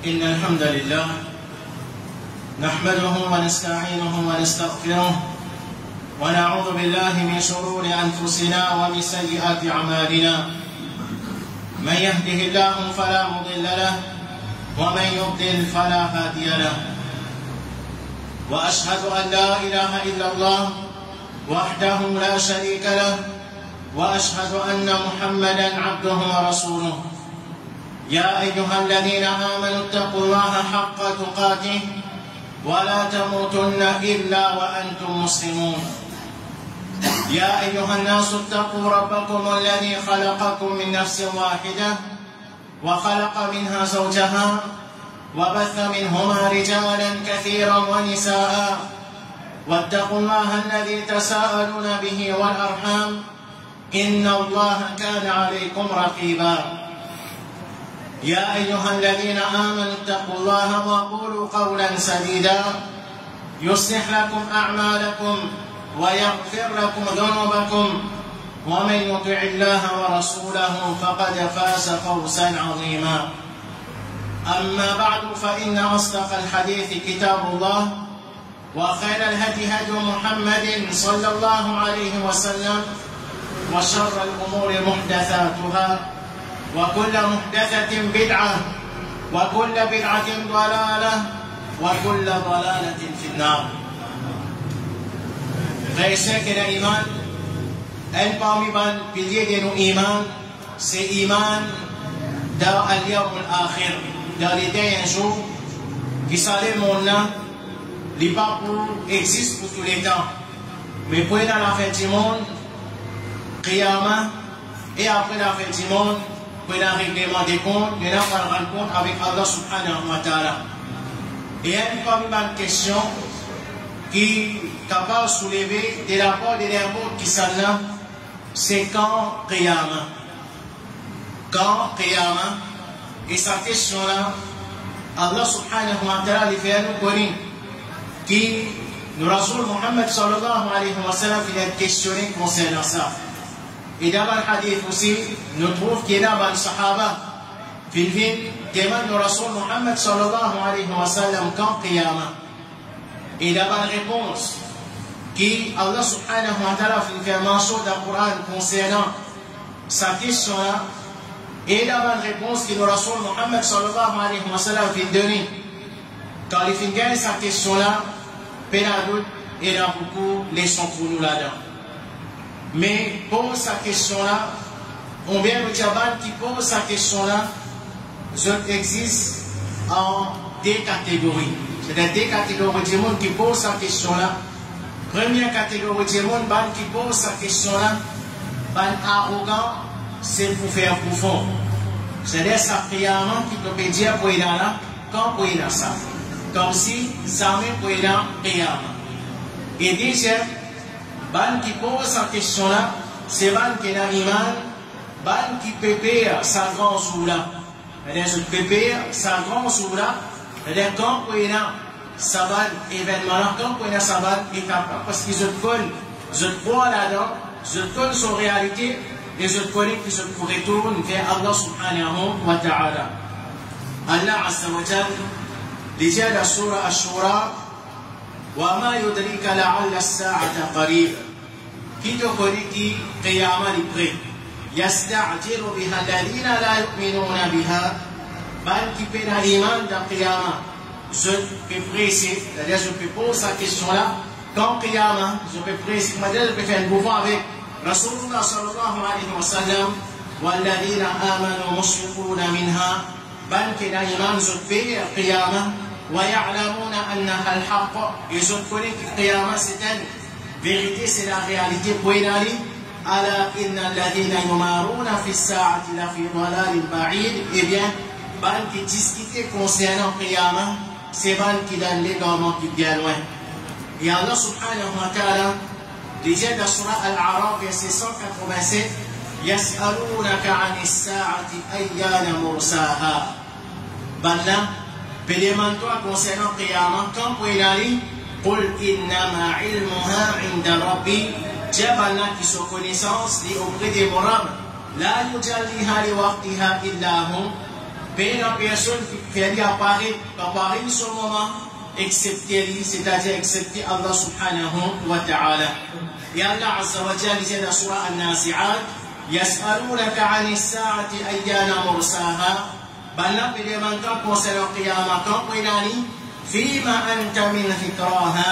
إن الحمد لله نحمده ونستعينه ونستغفره ونعوذ بالله من شرور أنفسنا ومن سيئات أعمالنا. من يهده الله فلا مضل له ومن يضلل فلا هادي له. وأشهد أن لا إله إلا الله وحده لا شريك له وأشهد أن محمدا عبده ورسوله. يا أيها الذين آمنوا اتقوا الله حق تقاته ولا تموتن إلا وأنتم مسلمون. يا أيها الناس اتقوا ربكم الذي خلقكم من نفس واحدة وخلق منها زوجها وبث منهما رجالا كثيرا ونساء واتقوا الله الذي تساءلون به والأرحام إن الله كان عليكم رقيبا. يا أيها الذين آمنوا اتقوا الله وقولوا قولا سديدا يصلح لكم أعمالكم ويغفر لكم ذنوبكم ومن يطع الله ورسوله فقد فاز فوزا عظيما. أما بعد فإن أصدق الحديث كتاب الله وخير الهدي هدي محمد صلى الله عليه وسلم وشر الأمور محدثاتها وكل محدثة بدعة وكل بدعة ضلالة وكل ضلالة في النار. Frères et sœurs qui ont l'iman, un parmi les piliers de nos iman, c'est l'iman dans al-yawm al-akhir, dans les derniers jours, qui sont les mondes, les papous existent pour tous les temps. Mais pour dans la fin du monde, Qiyamah, et après la fin du monde, pour le règlement des comptes, nous allons rendre compte avec Allah subhanahu wa ta'ala. Et une parmi les questions qui est capable de soulever de la part des derniers qui sont là, c'est quand Qiyamah. Quand Qiyamah. Et cette question-là, Allah subhanahu wa ta'ala lui fait nous connaître qui nous Rasoul Muhammad sallallahu alayhi wa sallam il est questionné concernant ça. Et dans le hadith aussi, nous trouvons qu'il y a des sahaba qui demandent au Rasoul Muhammad sallallahu alayhi wa sallam quand Qiyamah. Et dans la réponse qui Allah subhanahu wa ta'ala fait mention dans le Coran concernant sa question-là, et dans la réponse que le Rasoul Muhammad sallallahu alayhi wa sallam fait donner, quand il fait gagner sa question-là, pédagogue, il y a beaucoup de leçons pour nous là-dedans. Mais pour sa question-là, on vient de dire qui pose sa question-là, existe en deux catégories. C'est-à-dire deux catégories de monde qui posent sa question-là. Première catégorie de monde qui pose sa question-là, arrogant, c'est pour faire profond. C'est-à-dire ça prièrement qui peut dire pour y aller là, quand pour y aller ça. Comme si ça met pour y aller prièrement. Et deuxième, qui pose sa question-là, c'est qui n'a iman, qui prépare sa grande soula. C'est-à-dire, je prépare sa grande soula. C'est-à-dire, quand pour y aller ça va événement-là, quand pour y aller ça va étape-là, parce que je crois là-dedans, je connais son réalité, et je connais que je retourne vers Allah subhanahu wa ta'ala. Allah azza wa jal, dit dans la surah Ash-Shura, وَمَا يُدْرِكَ لَعَلَّ السَّاعَةَ قَرِيبٌ. Qui te connaît qui Qiyamah est prêt. يَسْتَعْجِلُ بِهَا الَّذِينَ لَا يُؤْمِنُونَ بِهَا. Qui peut dans l'iman de Qiyamah. Je peux préciser, c'est-à-dire je peux poser cette question-là, quand Qiyamah, je peux préciser, je peux faire un mouvement avec Rasulullah sallallahu alayhi wa sallam, وَالَّذِينَ آمَنُوا مُشْفِقُونَ مِنْهَا. Qui dans l'iman, je peux Qiyamah. ويعلمون أنها الحق. Ils ont connu que Qiyamah c'est une vérité, c'est la réalité. Poinali ala inna alladhina yumaruna fi as-sa'ati la fi dhalalin ba'id. Eh bien, ban qui discutent concernant Qiyamah, c'est ban qui donne l'égarement qui bien loin. Et Allah subhanahu wa ta'ala disait dans surah Al-A'raf verset 187, yas'alunaka 'ani as-sa'ati ayyana mursaha. Ban là demande-toi concernant Qiyamah, quand pour y aller, قل إنما علمها عند ربي. جبلنا qui sont connaissances auprès des morales. لا يجليها لوقتها إلا هو. ben la personne qui fait apparaître ce moment, excepté lui, c'est-à-dire excepté Allah subhanahu wa ta'ala. Et Allah azza wa jalla disait dans surah An-Nazi'at, Yas'alunaka 'ani as-sa'ati ayyana mursaha. Bana pe demandant concernant Qiyamah, quand prenani, fima anta min fikraha.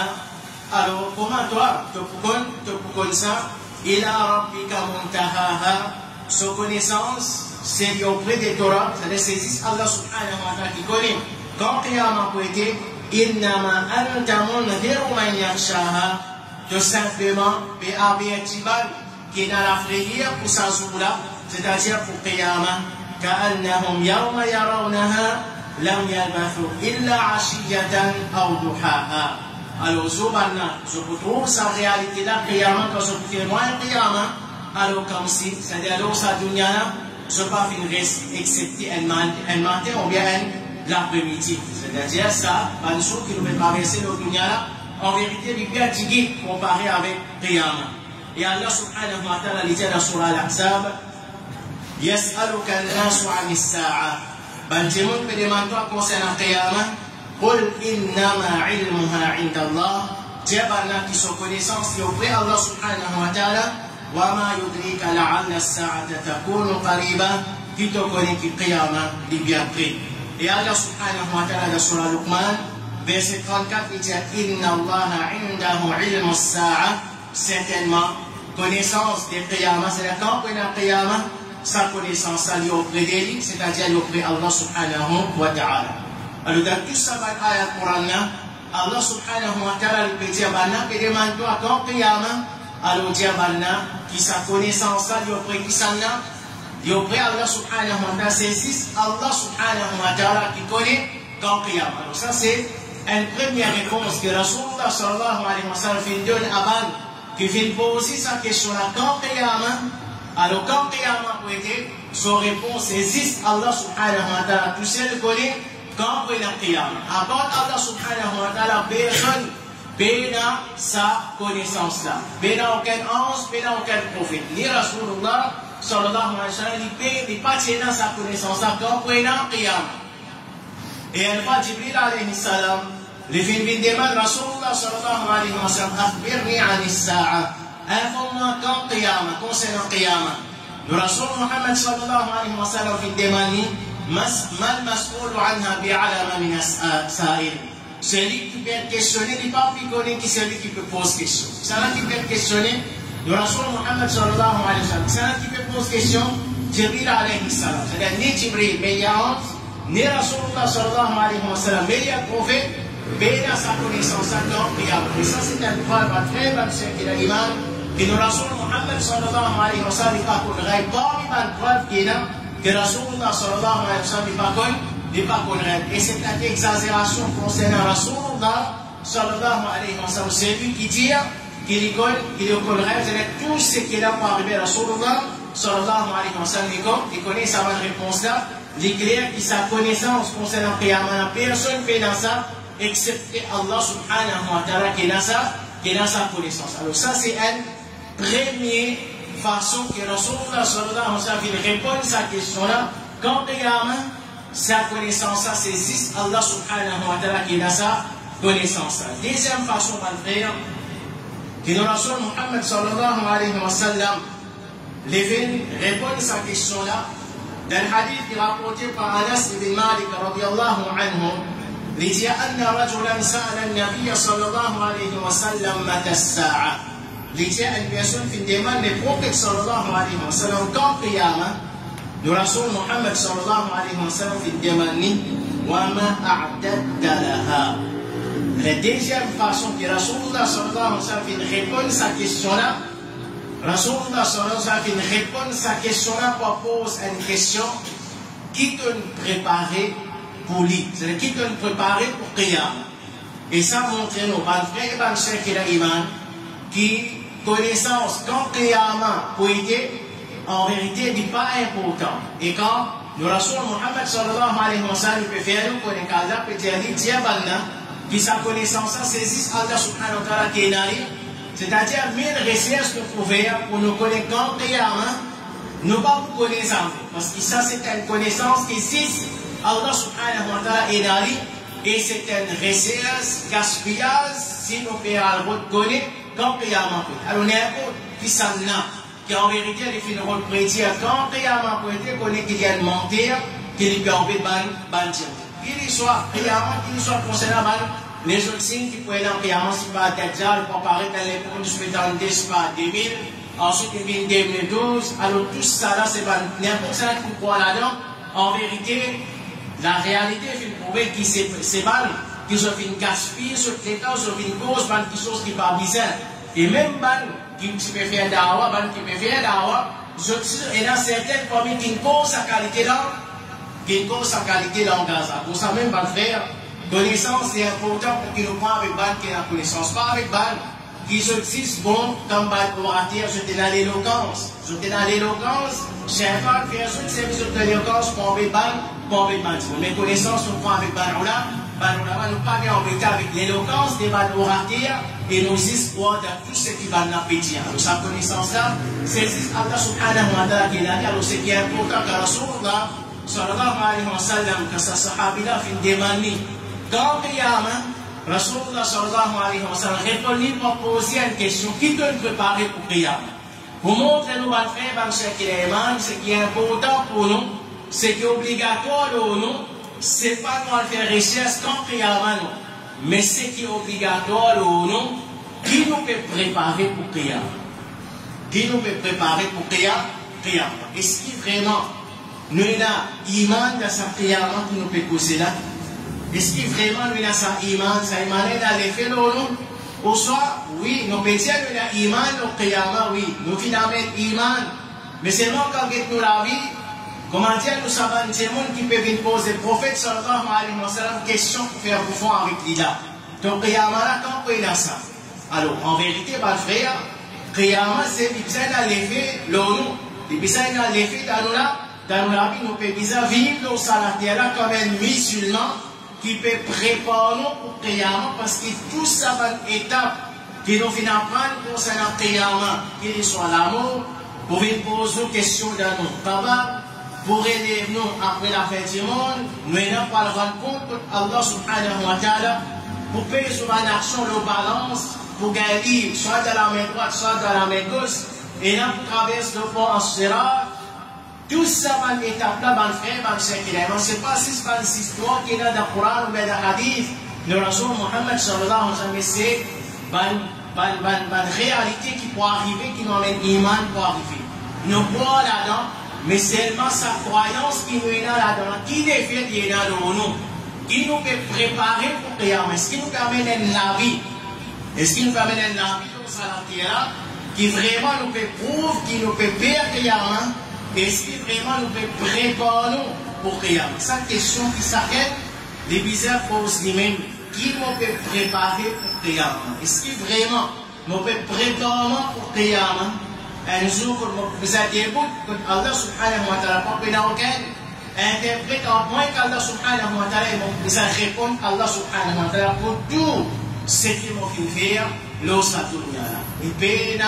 Alors, comment toi, tu peux ça, ila rabbika muntahaha, sa connaissance, c'est auprès des Torah, c'est-à-dire c'est Allah subhanahu wa ta'ala qui connaît. Quand Qiyamah peut être, innama anta munziru man yakhshaha, tout simplement, bi abiatiban, qui est dans la frayeur pour sa zoula, c'est-à-dire pour Qiyamah, ka'annahum yawma yarawnaha, lam yalbathu illa 'ashiyatan aw duhaha. Alors, je retrouve sa réalité là, Qiyamah, quand je fais moi un Qiyamah, alors comme si, c'est-à-dire, alors, sa dunya là, je ne vais pas finir excepté un matin ou bien l'après-midi. C'est-à-dire, ça, pas une chose qui nous fait traverser le dunya là, en vérité, il est bien tigé comparé avec Qiyamah. Et Allah subhanahu wa ta'ala, il dit dans surah Al-Ahzab, Yas'aluka an-nasu 'ani as-sa'a. Ben, tout le monde me demande toi concernant Qiyamah. قل إنما علمها عند الله جبرنا qui sont connaissance et auprès Allah subhanahu wa ta'ala وما يدريك لعل الساعة تكون قريبة qui te connaît qui Qiyamah est bien près. Et Allah subhanahu wa ta'ala dans surah Luqman verset 34 il dit Inna Allah indahu ilmu as-sa'a, certainement connaissance de Qiyamah, c'est-à-dire quand on a Qiyamah sa connaissance elle est auprès de lui, c'est-à-dire auprès Allah subhanahu wa ta'ala. Alors, dans tout ça, ayat Coran, Allah subhanahu wa ta'ala lui dit, et demande-toi quand Qiyamah, alors dit, qui sa connaissance, il auprès qui s'en a, il auprès Allah subhanahu wa ta'ala, c'est Allah subhanahu wa ta'ala qui connaît quand Qiyamah. Alors, ça, c'est une première réponse que Rasulullah sallallahu alayhi wa sallam donne avant, qui vient poser sa question là, quand Qiyamah, alors quand Qiyamah peut être, son réponse existe, Allah subhanahu wa ta'ala, tout seul connaît, quand on est en Qiyamah, à part Allah subhanahu wa ta'ala, personne n'a sa connaissance-là. N'a aucun ange, n'a aucun prophète. Ni Rasulullah sallallahu alayhi wa sallam, il n'est pas dans sa connaissance-là quand on est en Qiyamah. Et une fois, Jibril alayhi salam, le film demande Rasulullah sallallahu alayhi wa sallam, akhbirni anis sa'a, informe-moi quand Qiyamah, concernant Qiyamah. Le Rasul Muhammad sallallahu alayhi wa sallam, il demande mal mas'oul anha bi'alama min as-sa'il. Celui qui peut être questionné n'est pas plus connu que celui qui peut poser question. Celui qui peut être questionné, le Rasul Muhammad sallallahu alayhi wa sallam, celui qui peut poser question, Jibril alayhi salam. C'est-à-dire ni Jibril, mais il y a honte, ni Rasulullah sallallahu alayhi wa sallam, mais il y a prophète, mais il a sa connaissance à temps et après. Ça, c'est une preuve à très bonne chose qu'il a l'imam, que le Rasul Muhammad sallallahu alayhi wa sallam n'est pas connu. Il n'y a pas une preuve qu'il a que Rasulullah sallallahu alayhi wa sallam n'est pas connu. Et c'est une exagération concernant Rasulullah sallallahu alayhi wa sallam. C'est lui qui dit qu'il connaît tout ce qu'il a pas arrivé à Rasulullah sallallahu alayhi wa sallam. Il connaît sa bonne réponse là. Il est clair que sa connaissance concernant Qiyamah, personne ne fait dans ça, excepté Allah subhanahu wa ta'ala qui est dans sa connaissance. Alors ça c'est une première façon que Rasulullah sallallahu alayhi wa sallam répond à sa question-là. Quand Qiyamah, sa connaissance-là, c'est juste Allah subhanahu wa ta'ala qui est dans sa connaissance-là. Deuxième façon, mon frère, que le Rasul Muhammad sallallahu alayhi wa sallam répond à sa question-là. Dans le hadith rapporté par Anas ibn Malik radiyallahu anhu, il dit anna rajulan sa'ala an-nabiy sallallahu alayhi wa sallam mata as-sa'a. Il dit une personne qui demande le prophète sallallahu alayhi wa sallam quand Qiyamah, le Rasul Muhammad sallallahu alayhi wa sallam qui demande wa ma a'dadta laha. La deuxième façon que Rasulullah sallallahu alayhi wa sallam répond à sa question-là, Rasulullah sallallahu alayhi wa sallam répond à sa question-là pour poser une question qui te préparer pour lui, c'est-à-dire qui te préparer pour Qiyamah. Et ça montre nos frères et bonnes sœurs qui ont l'iman, qui connaissance quand Qiyamah pour aider, en vérité, n'est pas important. Et quand le Rasul Muhammad sallallahu alayhi wa sallam peut faire nous connaître Allah, peut dire qui sa connaissance, c'est juste Allah subhanahu wa ta'ala qui est dans lui. C'est-à-dire, mille recherches que vous pouvez faire pour nous connaître quand Qiyamah, nous pas vous connaître. Parce que ça, c'est une connaissance qui existe Allah subhanahu wa ta'ala est dans lui, et c'est un richesse, gaspillage, si nous faisons la route connue, quand Qiyamah peut. Alors, on est un peu qui s'en a, qui en vérité, les filles de prédire, quand Qiyamah peut être, qu'on est qui vient de mentir, qui lui permet de bantir. Qu'il soit Qiyamah, qu'il soit concernant les autres signes qui peuvent aller en Qiyamah, si pas à Dajjal, pour apparaître dans les comptes, je peux dans le pas 2000, ensuite il vient 2012, alors tout ça là, c'est pas n'importe ça qui croit là-dedans. En vérité, la réalité est prouver que c'est mal, qu'ils ont fait une gaspille sur l'État, ils ont fait une cause, quelque chose qui n'est pas bizarre. Et même qui peut faire d'awa, qui peut faire d'awa, il y a certaines familles qui ont sa qualité là, qui ont sa qualité là en Gaza. Pour ça même, frère, connaissance c'est important pour qu'ils nous prennent avec ban qui a la connaissance, pas avec ban. Qui existe bon comme ban orateur, je dans l'éloquence. Je dans l'éloquence, j'ai pas fait un seul service de l'éloquence pour enlever ban, pour enlever ban. Mes connaissances nous prend avec ban là, nous pas bien embêter avec l'éloquence des ban orateurs et nous espoirs dans tout ce qui va nous pétir. Alors sa connaissance là, c'est Allah subhanahu wa ta'ala qui est là. Alors ce qui est important que Rasulullah sallallahu alayhi wa sallam, que sa sahabi là fin demande. Quand Qiyamah, Rasulullah sallallahu alayhi wa sallam répondit pour poser une question qui doit nous préparer pour Qiyamah. Pour montrer nous, frère, ce qui est important pour nous, ce qui est obligatoire pour nous, ce n'est pas qu'on faire recherche quand Qiyamah, mais ce qui est obligatoire pour nous, qui nous peut préparer pour Qiyamah. Qui nous peut préparer pour Qiyamah. Est-ce que vraiment, nous avons iman dans sa Qiyamah qui nous peut causer là? Est-ce que vraiment nous avons sa iman est dans les faits ou soit, oui, nous pouvons dire que nous avons iman au Qiyamah, oui, nous finalement iman, mais seulement quand nous la vie, comment dire, nous savons des gens qui peuvent poser le prophète sallallahu alayhi wa sallam question pour faire pouvoir avec l'Ida. Donc Qiyamah là, quand on peut ça? Alors, en vérité, ma frère, Qiyamah c'est bizarre dans les faits, l'ONU, c'est bizarre dans les faits dans la vie, nous pouvons vivre dans la terre là comme un musulman qui peut préparer pour Qiyamah parce que tout ça va une étape qui nous fait apprendre concernant Qiyamah, qu'il soit l'amour, pour nous poser des questions dans nos tabac, pour aider nous après la fin du monde, nous n'avons pas le rendre compte que Allah subhanahu wa ta'ala, pour payer sur une action de balance, pour gagner soit dans la main droite, soit dans la main gauche, et là, pour traverser le pont en Sirat. Tout ça, une étape là, mon frère, mon secret. On ne sait pas si c'est une histoire qui est dans le Coran ou dans le Hadith. Le Rasul Muhammad sallallahu alayhi wa sallam, c'est une réalité qui peut arriver, qui nous amène l'iman pour arriver. Nous croyons là-dedans, mais seulement sa croyance qui nous est là-dedans, qui défait qui est dans le nous, qui nous peut préparer pour Qiyamah. Est-ce qui nous amène la vie? Est-ce qui nous amène la vie dans sa terre qui vraiment nous peut prouver, qui nous peut perdre Qiyamah? Est-ce que vraiment nous pouvons préparer pour Qiyamah? C'est une question qui s'arrête, les bizarres posent lui-même. Qui nous peut préparer pour Qiyamah? Est-ce que vraiment nous pouvons préparer pour Qiyamah? Un jour, vous avez dit que Allah subhanahu wa ta'ala, pas que dans aucun interprète en point qu'Allah subhanahu wa ta'ala, vous allez répondre à Allah subhanahu wa ta'ala pour tout ce qui m'a fait faire, l'osa dunya. Et puis,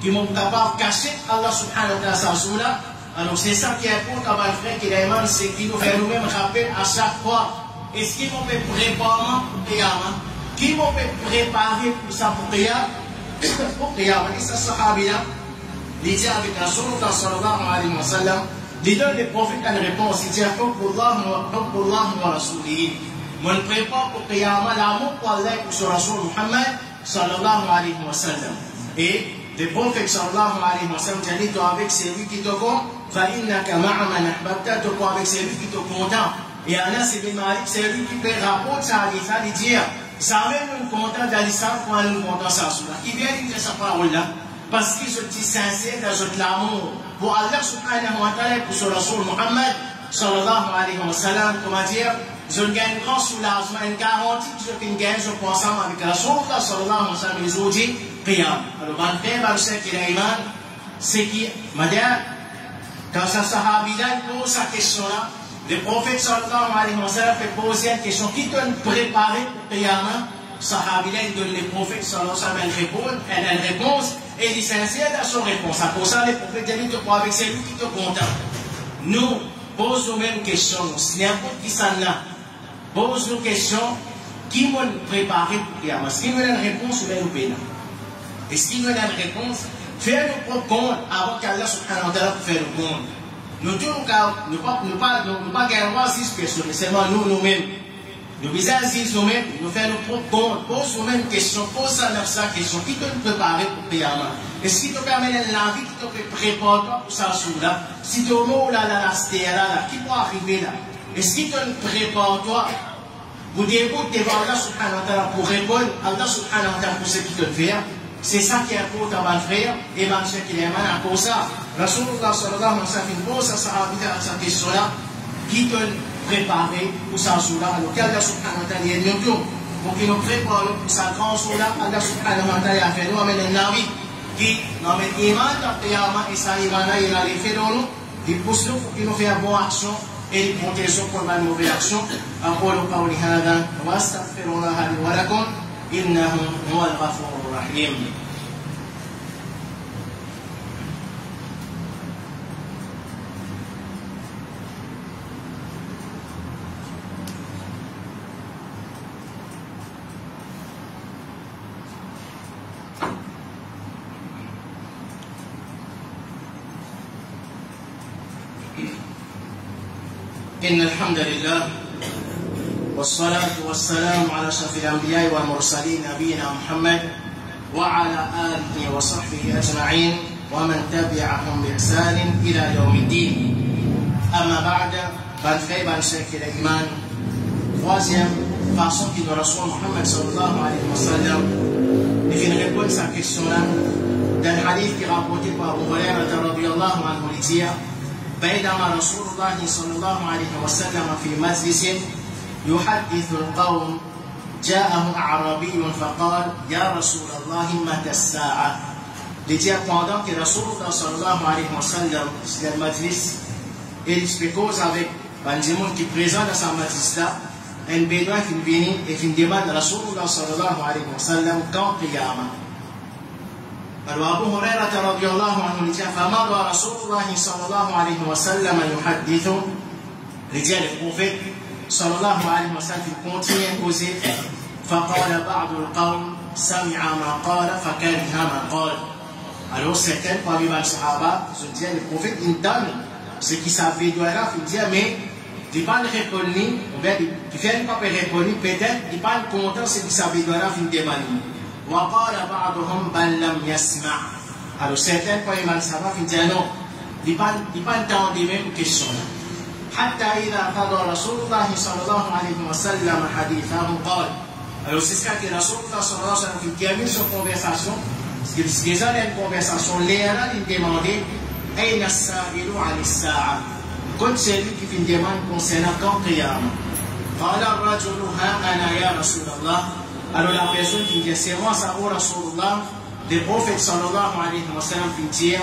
qui m'ont capable de cacher Allah subhanahu wa ta'ala. Alors c'est ça qui est important, mon frère, qui demande, c'est qu'il nous fait nous-mêmes rappeler à chaque fois. Est-ce qu'il m'a fait préparer pour Qiyamah? Qui m'a fait préparer pour ça pour Qiyamah? Pour Qiyamah, et ça, sahabina, il dit avec Rasulullah sallallahu alayhi wa sallam, il donne les prophètes une réponse, il dit, Hubullah wa rasulihi. Mon prépare pour Qiyamah, l'amour pour Allah et pour son Rasul Muhammad sallallahu alayhi wa sallam. Et le prophète sallallahu alayhi wa sallam dit, toi avec celui qui te compte, fa'innaka ma'aman ahbabta, toi avec celui qui te content. Et Anas ibn Malik, c'est lui qui peut rapporter ça, il dit, ça même nous content d'Alissan pour nous content ça. Qui vient dire sa parole là, parce qu'ils sont sincères dans l'amour pour Allah subhanahu wa ta'ala et pour son Rasul Muhammad sallallahu alayhi wa sallam, comment dire, je gagne un grand soulagement, une garantie que je gagne, je prends ensemble avec Rasulullah sallallahu alayhi wa sallam, ils ont dit, Qiyam. Alors, mon frère, mon cher qui a iman, c'est qui, madame, quand sa sahabida pose sa question là, le prophète sallallahu alayhi wa sallam fait poser une question qui doit nous préparer pour Qiyamah. Sahabila, il donne le prophète sallallahu alayhi wa sallam une réponse, et il est sincère dans son réponse. À pour ça, le prophète dit, tu crois avec celui qui te contente. Nous, pose nous-mêmes question, n'importe qui s'en a, pose nous question, qui m'a préparé pour Qiyamah? Est-ce qu'il nous a une réponse ou bien nous payons? Est-ce qu'il nous a une réponse? Faire nos propres comptes avant qu'Allah subhanahu wa ta'ala pour faire le compte. Nous ne pas gagner 6 personnes, mais seulement nous-mêmes. Nous visons nous-mêmes, nous faisons nos propres comptes, pose nous-mêmes question, pose ça question, qui te préparer pour Qiyamah? Est-ce qu'il te permet la vie, qui te prépare pour ça là? Si tu es au mot là, qui peut arriver là? Est-ce qu'il te prépare toi? Vous déboutez devant Allah subhanahu wa ta'ala pour répondre à Allah subhanahu wa ta'ala pour ce qu'il te fait. C'est ça qui est important, mon frère, et mon frère qui est à pour ça. Rasulullah sallallahu alayhi wa sallam pose à sa question-là, qui te prépare pour ça là? Alors qu'Allah subhanahu wa ta'ala est nous pour qu'il nous prépare pour sa grande là, Allah subhanahu wa ta'ala a fait nous amener un avis qui nous amène iman dans le Qiyamah et ça iman là, il a les fait dans nous, il pousse nous pour qu'il nous fasse une bonne action. et protection pour la mauvaise action. أقول قولي هذا وأستغفر الله لي ولكم إنه هو الغفور الرحيم. إن الحمد لله والصلاة والسلام على أشرف الأنبياء والمرسلين نبينا محمد وعلى آله وصحبه أجمعين ومن تبعهم بإحسان إلى يوم الدين. أما بعد فالخير بن شيخ الإيمان troisième façon que le Rasoul Muhammad sallallahu alayhi wa sallam définit répondre à sa question-là d'un hadith qui est rapporté par Abu Hurairah radiyallahu anhu dit بينما رسول الله صلى الله عليه وسلم في مجلس يحدث القوم جاءه أعرابي فقال يا رسول الله متى الساعة. لديه pendant que Rasulullah sallallahu alayhi wa sallam c'est le majlis et il se cause avec un démon qui est présent dans sa majlis là un bédouin qui vient et qui demande à Rasulullah sallallahu alayhi wa sallam quand qiyamah. Alors Abu Hurairah radiyallahu anhu dit فمضى رسول الله صلى الله عليه وسلم يحدث. Il dit le prophète صلى الله عليه وسلم continue à causer فقال بعض القوم سمع ما قال فكره ما قال. Alors certains parmi les sahaba se disent le prophète il donne ce qui savait doit là il dit mais il pas répondre ou bien il fait pas répondre peut-être il pas content ce qui savait doit là il demande. وقال بعضهم بل لم يسمع. Alors certains parmi les sahaba ils disent non il pas entendre les mêmes questions. حتى إذا قضى رسول الله صلى الله عليه وسلم حديثه قال. Alors c'est ce que Rasulullah sallallahu alayhi wa sallam qui termine son conversation. Parce que déjà dans une conversation, Léa il demandait أين السائل عن الساعة. Quand celui qui fait une demande concernant quand Qiyamah. قال الرجل ها أنا يا رسول الله. Alors la personne qui dit c'est moi ça, oh Rasulullah. Le prophète sallallahu alayhi wa sallam dit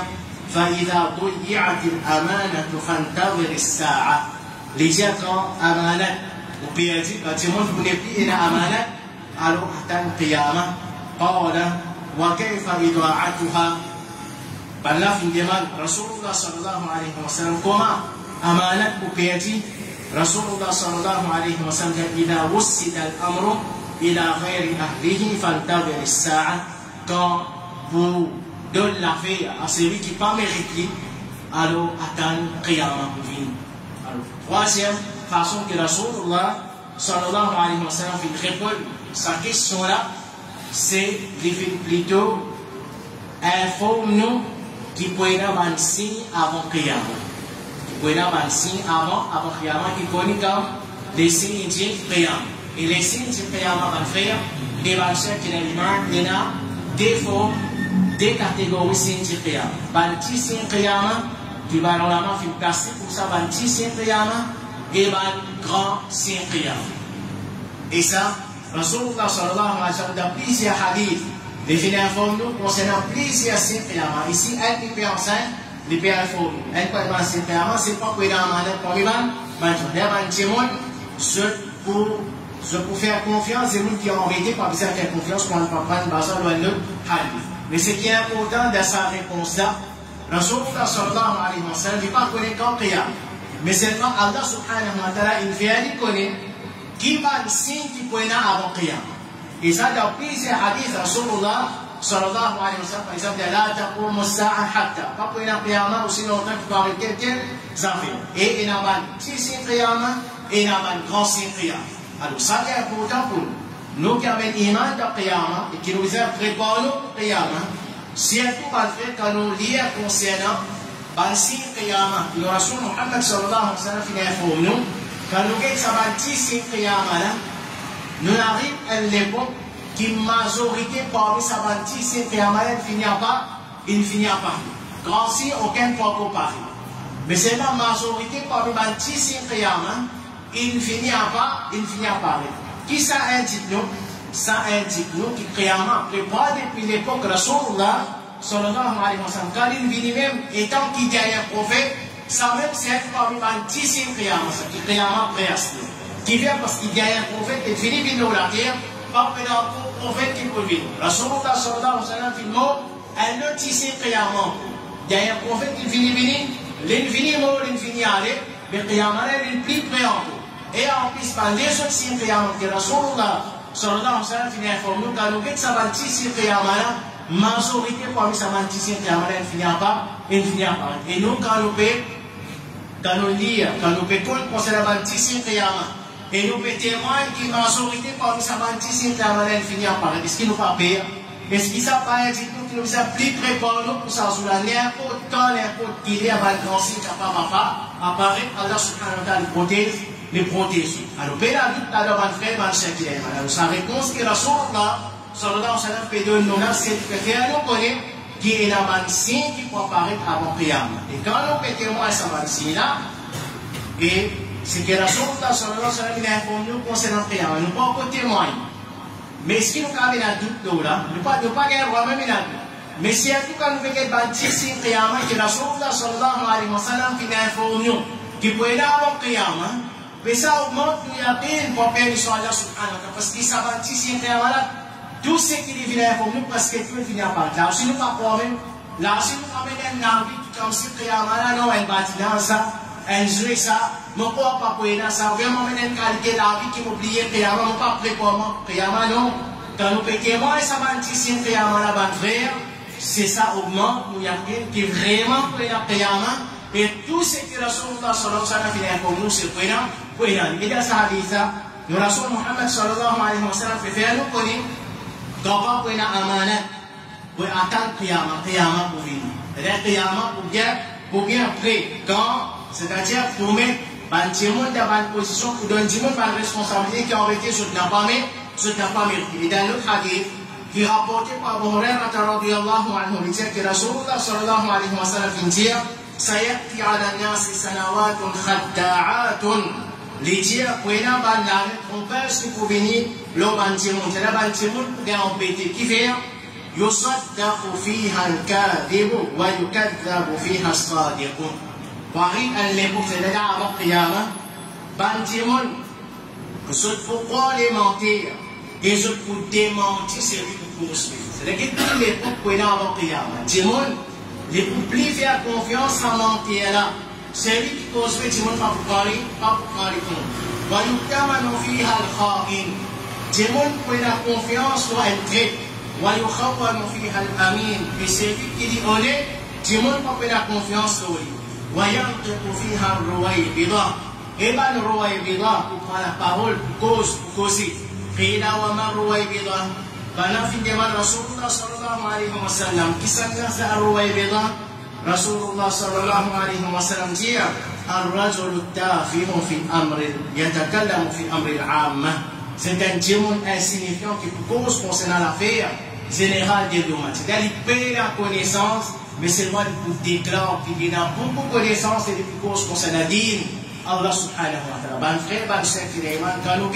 فإذا ضيعت الأمانة فانتظر الساعة. Les gens quand amanat ou perdu, quand tu montres que vous n'avez plus une amanat, alors attends Qiyamah. قال وكيف إضاعتها. بالله في الجمال رسول الله صلى الله عليه وسلم كما أمانة بيدي. رسول الله صلى الله عليه وسلم إذا وسد الأمر إلى غير أهله فانتظر الساعة. Quand vous donnez l'affaire à celui qui pas mérité, alors attends Qiyamah pour venir. Alors troisième façon que Rasulullah sallallahu alayhi wa sallam répond sa question là, c'est plutôt informe-nous qui peut avoir un signe avant Qiyamah. Qui peut avoir un signe avant Qiyamah qui connaît comme les signes du Qiyamah. Et les signes du Qiyamah van frère, les marchés qui il y a deux formes, deux catégories de signes du Qiyamah. Un petit signe Qiyamah, qui va normalement faire passer pour ça, un petit signe Qiyamah et un grand signe Qiyamah. Et ça, Rasulullah sallallahu alayhi wa sallam dans plusieurs hadiths définit informe-nous concernant plusieurs signes Qiyamah. Ici, un qui fait enceinte, il peut informer. Un qui fait enceinte Qiyamah, c'est pas pour y avoir un mandat pour lui-même, mais un témoin, pour faire confiance, c'est nous qui ont arrêté par besoin de faire confiance pour ne pas prendre besoin de notre hadith. Mais ce qui est important dans sa réponse là, Rasulullah sallallahu alayhi wa sallam, il ne pas connaître quand Qiyamah. Mais seulement Allah subhanahu wa ta'ala, il fait connaître qui va le signe qui peut être avant Qiyamah. Et ça, dans plusieurs hadiths, Rasulullah sallallahu alayhi wa sallam, par exemple, la taqumu as-sa'a hatta. Pas pour une Qiyamah, ou sinon, on peut arrêter quelques affaires. Et il y a un petit signe Qiyamah, et il y a un grand signe Qiyamah. Alors, ça est important pour nous. Nous qui avons l'iman de Qiyamah, et qui nous a préparé pour Qiyamah, si elle peut pas faire quand nous lisons concernant le signe Qiyamah, le Rasul Muhammad sallallahu alayhi wa sallam finit pour nous, quand nous avons ça petit signe Qiyamah, nous arrivons à l'époque qui majorité parmi sa petit signe Qiyamah, il ne finit pas. Grand signe, aucun point comparé. Mais c'est la majorité parmi les petits signes Qiyamah, il ne finit pas, Qui ça indique nous? Ça indique nous que Qiyamah prépare depuis l'époque Rasulullah sallallahu alayhi wa sallam. Quand il vient même, étant qu'il y a un prophète, ça même c'est parmi les petits signes Qiyamah, ça qui Qiyamah presse. Qui vient parce qu'il y a un prophète qui finit de la terre, pas que un prophète qui peut venir. Rasulullah sallallahu alayhi wa sallam dit mot, un autre signe Qiyamah. Il y a un prophète qui finit venir, l'infini mot, l'infini aller, mais Qiyamah est le plus près en tout. Et en plus, par les autres signes Qiyamah, que Rasulullah sallallahu alayhi wa sallam finit informé, quand nous avons ça va petit signe Qiyamah, majorité parmi ça va petit signe Qiyamah, il finit pas. Et nous, quand nous lisons, quand nous pétons, concernant le petit signe Qiyamah, et nous témoignons que la majorité parmi ça va petit signe Qiyamah, il finit pas. Est-ce qu'il nous pas pire? Est-ce qu'il n'a pas dit que nous sommes plus préparés pour ça, sur la n'importe quand, n'importe qui est avant le grand signe capable apparaître, Allah subhanahu wa ta'ala les protège. Alors, Béla dit alors, mon frère, mon cher qui est alors, sa réponse que Rasulullah sallallahu alayhi wa sallam fait de nous, c'est de faire nous connaître qui est la bonne signe qui peut apparaître avant Qiyamah. Et quand nous pétons à ce signe là, et c'est que Rasulullah sallallahu alayhi wa sallam il informe nous concernant Qiyamah, nous ne pouvons pas témoigner. Mais ce qui nous a un doute là, nous ne pouvons pas gagner même un doute. Mais si en tout cas nous faisons un petit signe Qiyamah, que Rasulullah sallallahu alayhi wa sallam il informe nous qui peut être avant Qiyamah, mais ça augmente nous yaqin pour faire l'histoire de Allah subhanahu wa ta'ala. Parce qu'il s'abat ici, tout ce qui vient pour nous, parce que tout finit par là. Si nous ne pas même, là, si nous avons un envie, comme si Qiyamah, non, un bâtiment, ça, un jouet, ça, mon corps pas pour ça, vraiment, une qualité de la vie qui m'oublie Qiyamah, non pas préparement. Qiyamah, non. Quand nous pétons, et ça va ici, Qiyamah, là, bas frère, c'est ça augmente nous yaqin, qui vraiment pour la Qiyamah. Et tout ce que Rasulullah sallallahu alayhi wa sallam fait pour nous, c'est pour nous. Et dans ce hadith, le Rasul Muhammad sallallahu alayhi wa sallam fait faire nous connaître comment pour nous amanat, pour attendre Qiyamah pour venir. C'est-à-dire Qiyamah pour bien prêt. Quand, c'est-à-dire pour mettre un monde dans une position, pour donner du monde une responsabilité qui a été sur la famille. Et dans l'autre hadith, qui est rapporté par Abu Hurairah radiyallahu anhu, il dit que Rasulullah sallallahu alayhi wa sallam dit سيأتي على الناس سنوات خداعات لجير قوينا بان لاري trompage qui peut venir لو بانتيمون تلا بانتيمون قام بيتي كيف يصدق فيها الكاذب ويكذب فيها الصادق وعيد أن l'époque c'est là avant Qiyamah bantimoun se pourquoi les mentir et je peux démentir celui qui poursuit c'est-à-dire que l'époque قوينا avant Qiyamah timoun les plus faire confiance à mentir là. C'est lui qui construit du monde pas pour parler contre. وَيُؤْتَمَنُ فِيهَا الْخَائِنُ Du monde pour la confiance soit un trait. وَيُخَوَّنُ فِيهَا الْأَمِينُ Et c'est lui qui dit honnête, du monde pour la confiance sur lui. وَيَنْطِقُ فِيهَا الرُّوَيْبِضَةُ Et bien le Ruwaybida, pour prendre la parole, pour causer. قِيلَ وَمَا الرُّوَيْبِضَةُ Bana fi deman Rasulullah sallallahu alayhi wa sallam kisah Ruwaybida Rasulullah sallallahu alayhi wa sallam dit الرجل التافه في أمر يتكلم في أمر العامة c'est un démon insignifiant qui cause concernant l'affaire générale des domaines c'est-à-dire il paye la connaissance mais c'est moi qui déclare qu'il a beaucoup de connaissances et qui cause concernant la dîne Allah subhanahu wa ta'ala ban frère ban sœur qui quand nous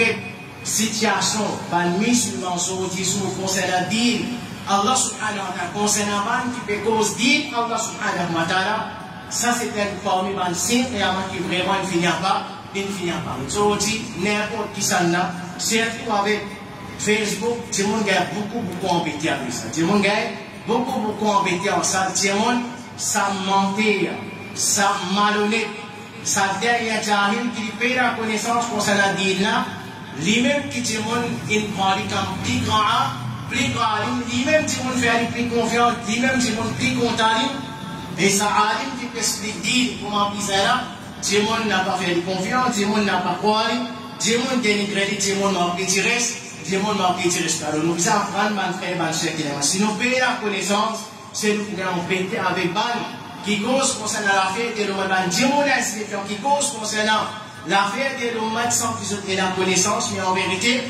situation par musulman sorti sur concernant la dîne Allah subhanahu wa ta'ala concernant man qui peut cause dîne Allah subhanahu wa ta'ala ça c'est un parmi man signe et avant qui vraiment ne finit pas so dit n'importe qui s'en a surtout avec Facebook tout le monde a beaucoup embêté avec ça tout le monde a beaucoup embêté en ça tout le monde ça mentir ça malhonnête Sadya ya jahil qui perd la connaissance concernant Dina, lui-même qui dit une parole comme plus grand, lui-même qui fait plus confiance, lui-même qui plus content, et ça alim qui peut expliquer comment il s'est là, Dieu n'a pas fait confiance, Dieu n'a pas croire, Dieu dénigré, Dieu m'a retiré, Dieu m'a retiré. Alors nous avons apprendre, mon frère, mon cher, si nous payons la connaissance, c'est nous qui allons péter avec balle, qui cause concernant l'affaire de l'homme, Dieu m'a insignifiant, qui cause concernant l'affaire de l'homme sans qu'ils aient la connaissance, mais en vérité,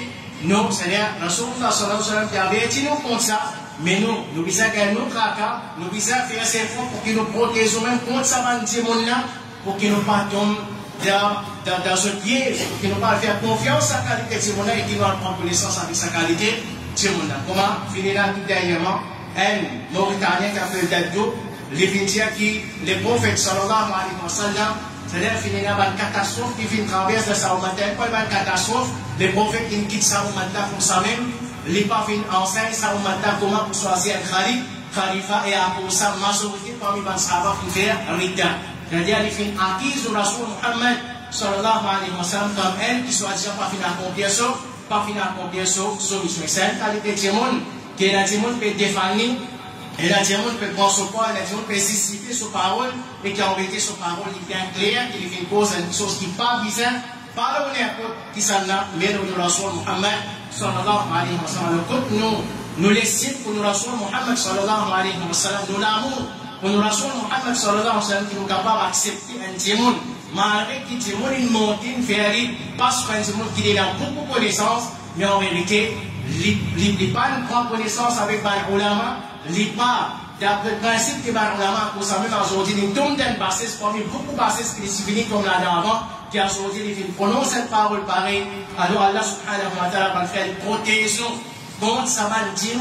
nous, c'est-à-dire, Rasulullah sallallahu alayhi wa sallam qui avait dit nous contre ça, mais nous devons gagner nos tracas, nous devons faire ces efforts pour que nous protégeons même contre ça, pour que nous ne pas tomber dans ce piège, pour que nous ne pas faire confiance à la qualité de et que nous prendre connaissance avec sa qualité de Comment finir là tout dernièrement, un Mauritanien qui a fait le dadou, les médias qui, les prophètes sallallahu alayhi wa sallam, c'est-à-dire finir là une catastrophe qui vient traverser de sa matin, pas une catastrophe, les prophètes qui quittent sa matin pour ça même, les pas fin enseigne sa matin comment pour choisir un khalifa et à cause ça majorité parmi les sahabas qui faire rida. C'est-à-dire les fins acquises au Rasul Muhammad sallallahu alayhi wa sallam comme elle qui soit déjà pas fin accomplir ça, pas fin accomplir ça, mission. C'est une qualité de monde que la monde peut définir. Et la diamant peut prendre son poids, la diamant peut citer sa parole, et qui a envoyé sa parole, il est bien clair, il fait une cause, une chose qui n'est pas bizarre, pas le n'importe qui s'en a, mais nous Rasul Muhammad sallallahu alayhi wa sallam. Donc nous laissons pour nous Rasul Muhammad sallallahu alayhi wa sallam, nous l'amour, pour nous Rasul Muhammad sallallahu alayhi wa sallam, qui nous capable d'accepter un diamant, malgré qu'il diamant une montée, une féerie, parce qu'un diamant qui est dans beaucoup de connaissances, mais en vérité, il n'est pas une grande connaissance avec les ulama. D'après le principe que Barulama pour ça même aujourd'hui, nous tombons dans une bassesse, parmi beaucoup de bassesses qui sont finies comme là d'avant, qui aujourd'hui ils prononcent cette parole pareille. Alors Allah subhanahu wa ta'ala va faire une protection contre ça va dire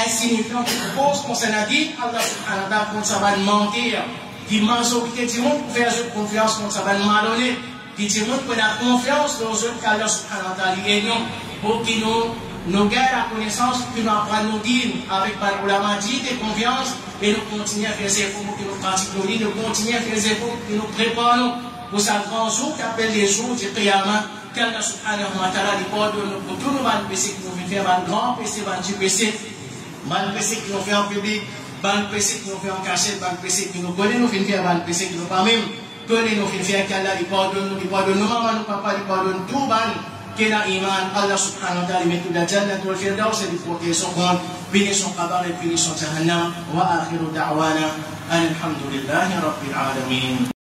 insignifiant qui pose concernant dit Allah subhanahu wa ta'ala contre ça va mentir, qui majorité du monde pour faire confiance contre ça va malhonnête, qui dit monde pour la confiance dans eux qu'Allah subhanahu wa ta'ala et non pour qui nous gagnons la connaissance que nous apprenons nous dire avec par ulama dit de confiance et nous continuons à faire ces efforts pour que nous pratiquons nous continuons à faire ces efforts pour que nous préparons pour ce grand jour qui appelle les jours du Qiyamah qu'Allah subhanahu wa ta'ala lui pardonne pour tous nos mal péchés qui nous viennent faire mal grand péché, mal petit péché, mal péché qui nous fait en public, mal péché qui nous fait en cachette, mal péché qui nous connaît, nous viennent faire mal péché qui nous pas même connaît, nous viennent faire qu'Allah lui pardonne nos mamans, nos papas lui pardonne tout mal. Kena iman Allah subhanahu wa ta'ala metu da jannatul firdaus di protection kon bini son kabar et bini son jahannam wa akhiru da'wana alhamdulillahi rabbil alamin.